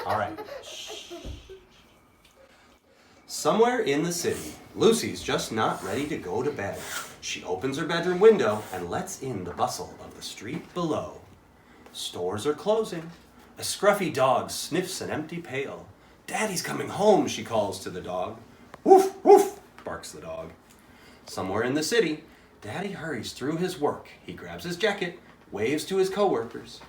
All right. Shh. Somewhere in the city, Lucy's just not ready to go to bed. She opens her bedroom window and lets in the bustle of the street below. Stores are closing. A scruffy dog sniffs an empty pail. "Daddy's coming home," she calls to the dog. "Woof, woof," barks the dog. Somewhere in the city, Daddy hurries through his work. He grabs his jacket, waves to his coworkers.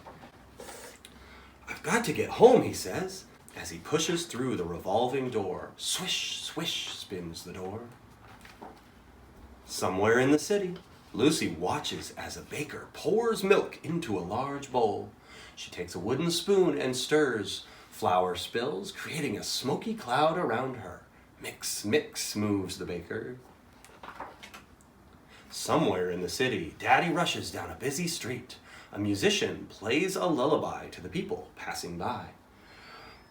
"I've got to get home," he says, as he pushes through the revolving door. Swish, swish spins the door. Somewhere in the city, Lucy watches as a baker pours milk into a large bowl. She takes a wooden spoon and stirs. Flour spills, creating a smoky cloud around her. Mix, mix, moves the baker. Somewhere in the city, Daddy rushes down a busy street. A musician plays a lullaby to the people passing by.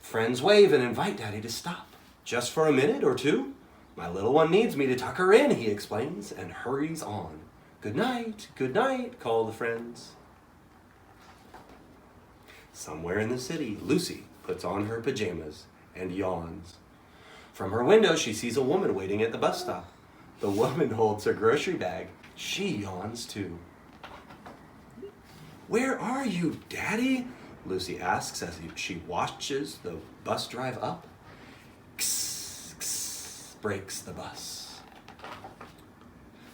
Friends wave and invite Daddy to stop. "Just for a minute or two? My little one needs me to tuck her in," he explains, and hurries on. Good night, call the friends. Somewhere in the city, Lucy puts on her pajamas and yawns. From her window, she sees a woman waiting at the bus stop. The woman holds her grocery bag. She yawns too. "Where are you, Daddy?" Lucy asks as she watches the bus drive up. Kss, kss, brakes the bus.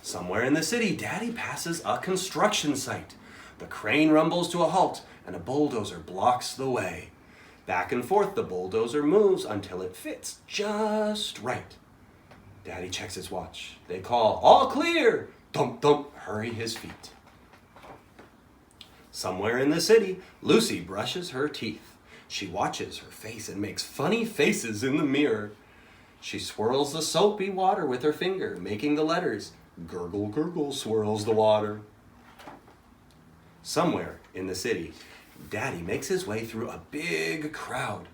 Somewhere in the city, Daddy passes a construction site. The crane rumbles to a halt, and a bulldozer blocks the way. Back and forth, the bulldozer moves until it fits just right. Daddy checks his watch. They call, "All clear!" Thump, thump, hurry his feet. Somewhere in the city, Lucy brushes her teeth. She watches her face and makes funny faces in the mirror. She swirls the soapy water with her finger, making the letters. Gurgle, gurgle, swirls the water. Somewhere in the city, Daddy makes his way through a big crowd.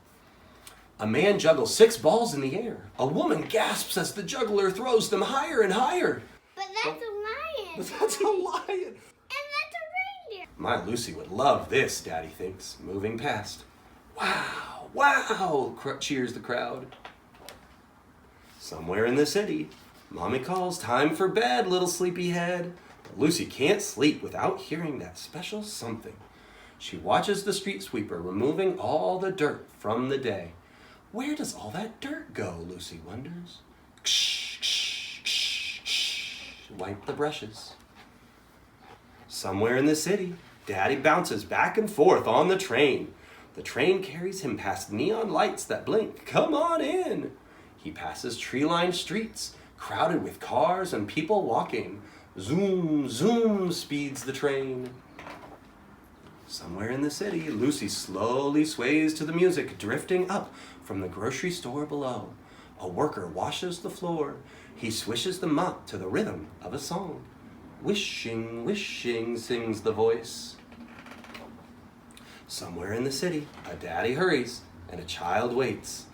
A man juggles 6 balls in the air. A woman gasps as the juggler throws them higher and higher. But that's a lion. But that's a lion. And that's a reindeer. My Lucy would love this, Daddy thinks, moving past. "Wow, wow," cheers the crowd. Somewhere in the city, Mommy calls, "Time for bed, little sleepyhead." But Lucy can't sleep without hearing that special something. She watches the street sweeper removing all the dirt from the day. Where does all that dirt go, Lucy wonders. Ksh, ksh, ksh, ksh, wipe the brushes. Somewhere in the city, Daddy bounces back and forth on the train. The train carries him past neon lights that blink. Come on in. He passes tree-lined streets, crowded with cars and people walking. Zoom, zoom speeds the train. Somewhere in the city, Lucy slowly sways to the music drifting up from the grocery store below. A worker washes the floor. He swishes the mop to the rhythm of a song. Wishing, wishing, sings the voice. Somewhere in the city, a daddy hurries and a child waits.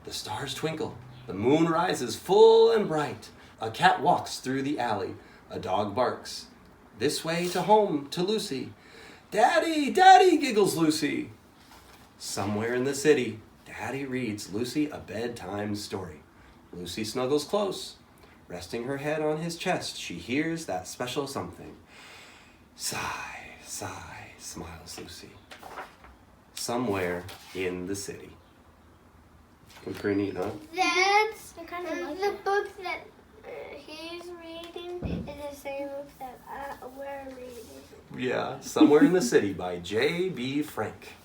The stars twinkle. The moon rises full and bright. A cat walks through the alley. A dog barks. This way to home, to Lucy. Daddy, Daddy, giggles Lucy. Somewhere in the city, Daddy reads Lucy a bedtime story. Lucy snuggles close. Resting her head on his chest, she hears that special something. Sigh, sigh, smiles Lucy. Somewhere in the city. Pretty neat, huh? That's the book that he's reading is the same book that we're reading. Yeah, Somewhere in the City by J.B. Frank.